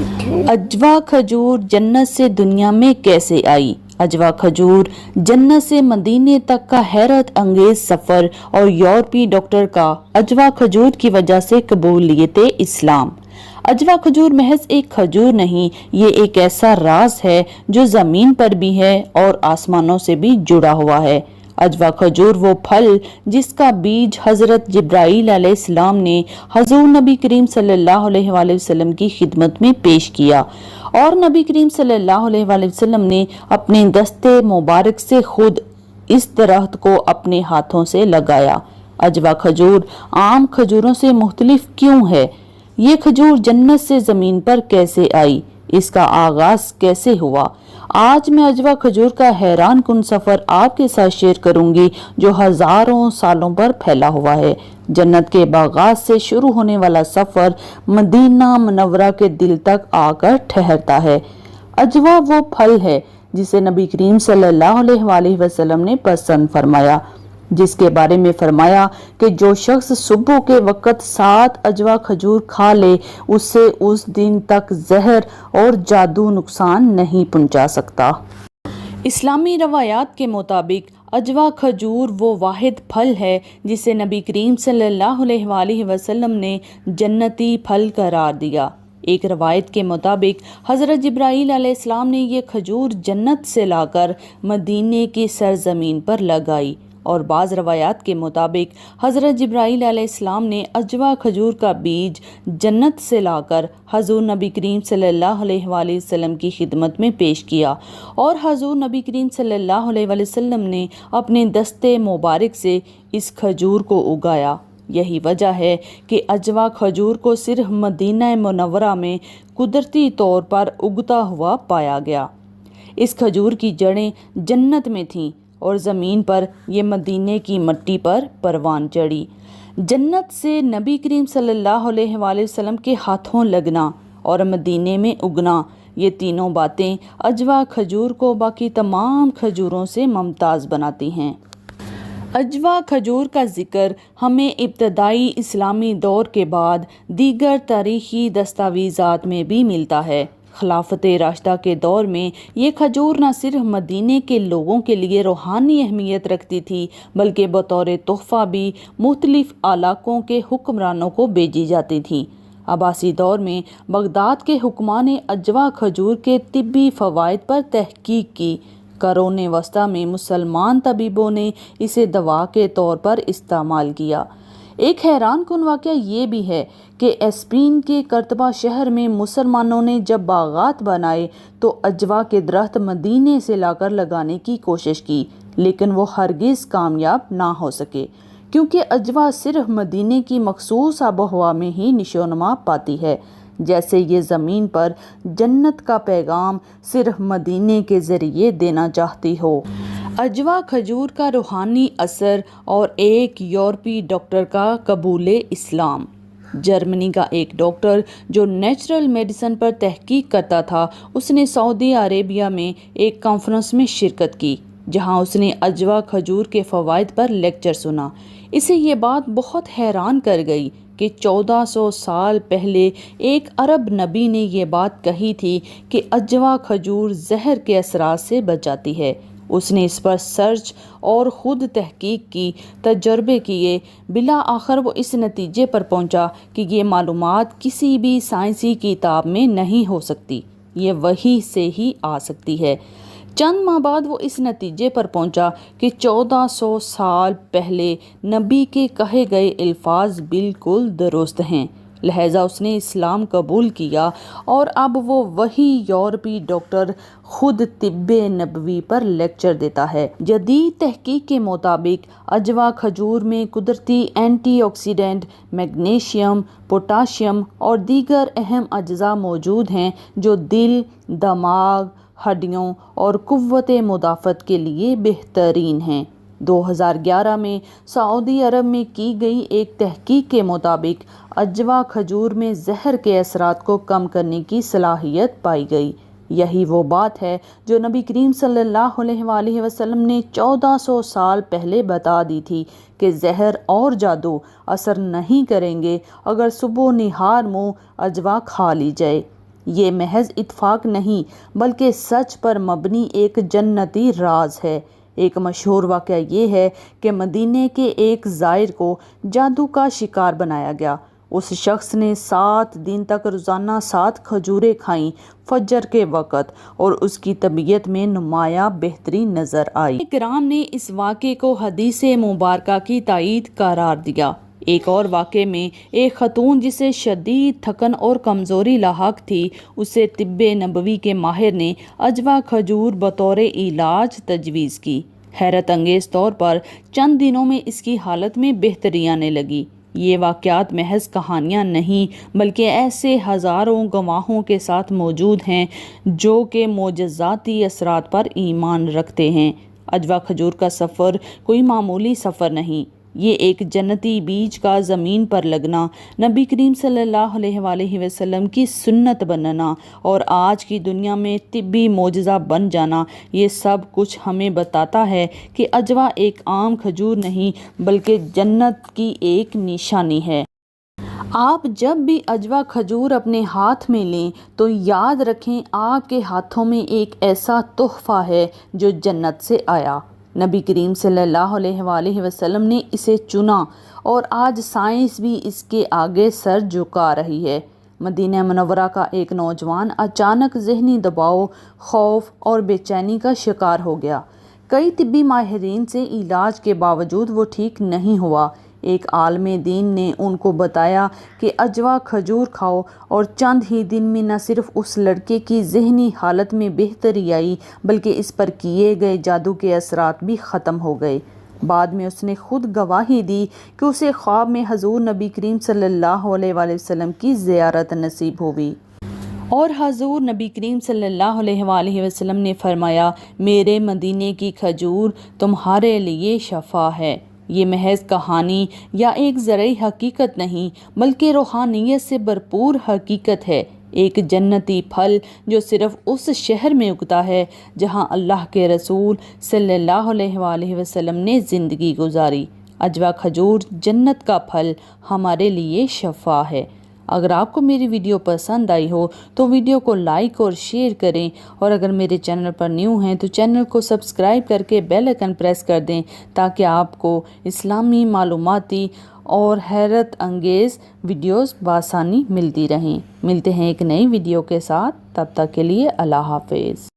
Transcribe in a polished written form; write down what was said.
अजवा खजूर जन्नत से दुनिया में कैसे आई? अजवा खजूर जन्नत से मदीने तक का हैरत अंगेज सफर और यूरोपीय डॉक्टर का अजवा खजूर की वजह से कबूलियत इस्लाम। अजवा खजूर महज एक खजूर नहीं, ये एक ऐसा राज है जो जमीन पर भी है और आसमानों से भी जुड़ा हुआ है। अजवा खजूर वो फल जिसका बीज हजरत जिब्राईल अलैहिस्सलाम ने हजूर नबी करीम सल्लल्लाहु अलैहि वसल्लम की खिदमत में पेश किया और नबी करीम सल्लल्लाहु अलैहि वसल्लम ने अपने दस्ते मुबारक से खुद इस दरख्त को अपने हाथों से लगाया। अजवा खजूर आम खजूरों से मुख्तलिफ क्यों है? ये खजूर जन्नत से जमीन पर कैसे आई? इसका आगाज कैसे हुआ? आज मैं अजवा खजूर का हैरान कुन सफर आपके साथ शेयर करूंगी जो हजारों सालों पर फैला हुआ है। जन्नत के बागात से शुरू होने वाला सफर मदीना मुनव्वरा के दिल तक आकर ठहरता है। अजवा वो फल है जिसे नबी करीम सल्लल्लाहु अलैहि वसल्लम ने पसंद फरमाया, जिसके बारे में फरमाया कि जो शख्स सुबह के वक्त 7 अजवा खजूर खा ले उससे उस दिन तक जहर और जादू नुकसान नहीं पहुंचा सकता। इस्लामी रवायात के मुताबिक अजवा खजूर वो वाहिद फल है जिसे नबी करीम सल्लल्लाहु अलैहि वसल्लम ने जन्नती फल करार दिया। एक रवायत के मुताबिक हज़रत जिब्राईल अलैहिस्सलाम ने ये खजूर जन्नत से लाकर मदीने की सरजमीन पर लगाई और बाज़ रवायात के मुताबिक हज़रत जिब्राईल अलैहिस्सलाम ने अजवा खजूर का बीज जन्नत से लाकर हजूर नबी करीम सल्लल्लाहु अलैहि वसल्लम की खिदमत में पेश किया और हजूर नबी करीम सल्लल्लाहु अलैहि वसल्लम ने अपने दस्ते मुबारक से इस खजूर को उगाया। यही वजह है कि अजवा खजूर को सिर्फ मदीना मुनव्वरा में कुदरती तौर पर उगता हुआ पाया गया। इस खजूर की जड़ें जन्नत में थीं और ज़मीन पर ये मदीने की मिट्टी पर परवान चढ़ी। जन्नत से नबी करीम सल्लल्लाहु अलैहि वसल्लम के हाथों लगना और मदीने में उगना, ये तीनों बातें अजवा खजूर को बाकी तमाम खजूरों से मुमताज़ बनाती हैं। अजवा खजूर का जिक्र हमें इब्तदाई इस्लामी दौर के बाद दीगर तारीखी दस्तावेज़ात में भी मिलता है। खिलाफत राशिदा के दौर में ये खजूर न सिर्फ मदीने के लोगों के लिए रूहानी अहमियत रखती थी बल्कि बतौर तोहफ़ा भी मुख्तलिफ इलाकों के हुक्मरानों को भेजी जाती थी। अब्बासी दौर में बगदाद के हुक्मा ने अजवा खजूर के तिब्बी फ़वाइद पर तहकीक की। करोने वस्ता में मुसलमान तबीबों ने इसे दवा के तौर पर इस्तेमाल किया। एक हैरान कुन वाक़या ये भी है कि स्पेन के कर्तबा शहर में मुसलमानों ने जब बागात बनाए तो अजवा के दरख्त मदीने से लाकर लगाने की कोशिश की, लेकिन वो हरगिज़ कामयाब ना हो सके क्योंकि अजवा सिर्फ मदीने की मखसूस आबोहवा में ही निशोनमा पाती है, जैसे ये ज़मीन पर जन्नत का पैगाम सिर्फ मदीने के ज़रिए देना चाहती हो। अजवा खजूर का रूहानी असर और एक यूरोपीय डॉक्टर का कबूल इस्लाम। जर्मनी का एक डॉक्टर जो नेचुरल मेडिसिन पर तहकीक करता था, उसने सऊदी अरेबिया में एक कॉन्फ्रेंस में शिरकत की जहां उसने अजवा खजूर के फ़वाइद पर लेक्चर सुना। इसे ये बात बहुत हैरान कर गई कि 1400 साल पहले एक अरब नबी ने ये बात कही थी कि अजवा खजूर जहर के असरात से बचाती है। उसने इस पर सर्च और ख़ुद तहकीक की, तजर्बे किए, बिला आखिर वो इस नतीजे पर पहुंचा कि ये मालूमात किसी भी साइंसी किताब में नहीं हो सकती, ये वही से ही आ सकती है। चंद माह बाद वो इस नतीजे पर पहुंचा कि 1400 साल पहले नबी के कहे गए अल्फाज बिल्कुल दुरुस्त हैं। लिहाजा उसने इस्लाम कबूल किया और अब वो वही यूरोपीय डॉक्टर खुद तिब्बे नबवी पर लेक्चर देता है। जदीद तहकीक के मुताबिक अजवा खजूर में कुदरती एंटीऑक्सीडेंट, मैग्नीशियम, पोटाशियम और दीगर अहम अज्जा मौजूद हैं जो दिल, दिमाग, हड्डियों और कुव्वत मुदाफ़त के लिए बेहतरीन हैं। 2011 में सऊदी अरब में की गई एक तहकीक के मुताबिक अजवा खजूर में जहर के असरात को कम करने की सलाहियत पाई गई। यही वो बात है जो नबी करीम सल्लल्लाहु अलैहि वसल्लम ने 1400 साल पहले बता दी थी कि जहर और जादू असर नहीं करेंगे अगर सुबह निहार मुँह अजवा खा ली जाए। یہ محض اتفاق نہیں بلکہ سچ پر مبنی ایک جنتی راز ہے۔ ایک مشہور واقعہ یہ ہے کہ مدینے کے ایک زائر کو جادو کا شکار بنایا گیا۔ اس شخص نے 7 دن تک روزانہ 7 کھجوریں کھائیں فجر کے وقت، اور اس کی طبیعت میں نمایاں بہتری نظر آئی۔ کرام نے اس واقعے کو حدیث مبارکہ کی تائید قرار دیا۔ ایک اور واقعے میں ایک خاتون جسے شدید تھکن اور کمزوری لاحق تھی، اسے طب نبوی کے ماہر نے عجوہ کھجور بطور علاج تجویز کی۔ حیرت انگیز طور پر چند دنوں میں اس کی حالت میں بہتری آنے لگی۔ یہ واقعات محض کہانیاں نہیں بلکہ ایسے ہزاروں گواہوں کے ساتھ موجود ہیں جو کہ معجزاتی اثرات پر ایمان رکھتے ہیں۔ عجوہ کھجور کا سفر کوئی معمولی سفر نہیں، یہ ایک جنتی بیج کا زمین پر لگنا، نبی کریم صلی اللہ علیہ وآلہ وسلم کی سنت بننا اور آج کی دنیا میں طبی معجزہ بن جانا، یہ سب کچھ ہمیں بتاتا ہے کہ عجوہ ایک عام کھجور نہیں بلکہ جنت کی ایک نشانی ہے۔ آپ جب بھی عجوہ کھجور اپنے ہاتھ میں لیں تو یاد رکھیں آپ کے ہاتھوں میں ایک ایسا تحفہ ہے جو جنت سے آیا۔ نبی کریم صلی اللہ علیہ وآلہ وسلم نے اسے چنا اور آج سائنس بھی اس کے آگے سر جھکا رہی ہے۔ مدینہ منورہ کا ایک نوجوان اچانک ذہنی دباؤ، خوف اور بے چینی کا شکار ہو گیا۔ کئی طبی ماہرین سے علاج کے باوجود وہ ٹھیک نہیں ہوا۔ ایک عالم دین نے ان کو بتایا کہ عجوہ کھجور کھاؤ، اور چند ہی دن میں نہ صرف اس لڑکے کی ذہنی حالت میں بہتری آئی بلکہ اس پر کیے گئے جادو کے اثرات بھی ختم ہو گئے۔ بعد میں اس نے خود گواہی دی کہ اسے خواب میں حضور نبی کریم صلی اللہ علیہ وآلہ وسلم کی زیارت نصیب ہوئی، اور حضور نبی کریم صلی اللہ علیہ وآلہ وسلم نے فرمایا، میرے مدینے کی کھجور تمہارے لیے شفا ہے۔ یہ محض کہانی یا ایک زرعی حقیقت نہیں بلکہ روحانیت سے بھرپور حقیقت ہے، ایک جنتی پھل جو صرف اس شہر میں اگتا ہے جہاں اللہ کے رسول صلی اللہ علیہ وآلہ وسلم نے زندگی گزاری۔ عجوہ کھجور جنت کا پھل ہمارے لیے شفا ہے۔ اگر آپ کو میری ویڈیو پسند آئی ہو تو ویڈیو کو لائک اور شیئر کریں، اور اگر میرے چینل پر نیو ہیں تو چینل کو سبسکرائب کر کے بیل آئیکن پریس کر دیں تاکہ آپ کو اسلامی معلوماتی اور حیرت انگیز ویڈیوز بآسانی ملتی رہیں۔ ملتے ہیں ایک نئی ویڈیو کے ساتھ، تب تک کے لیے اللہ حافظ۔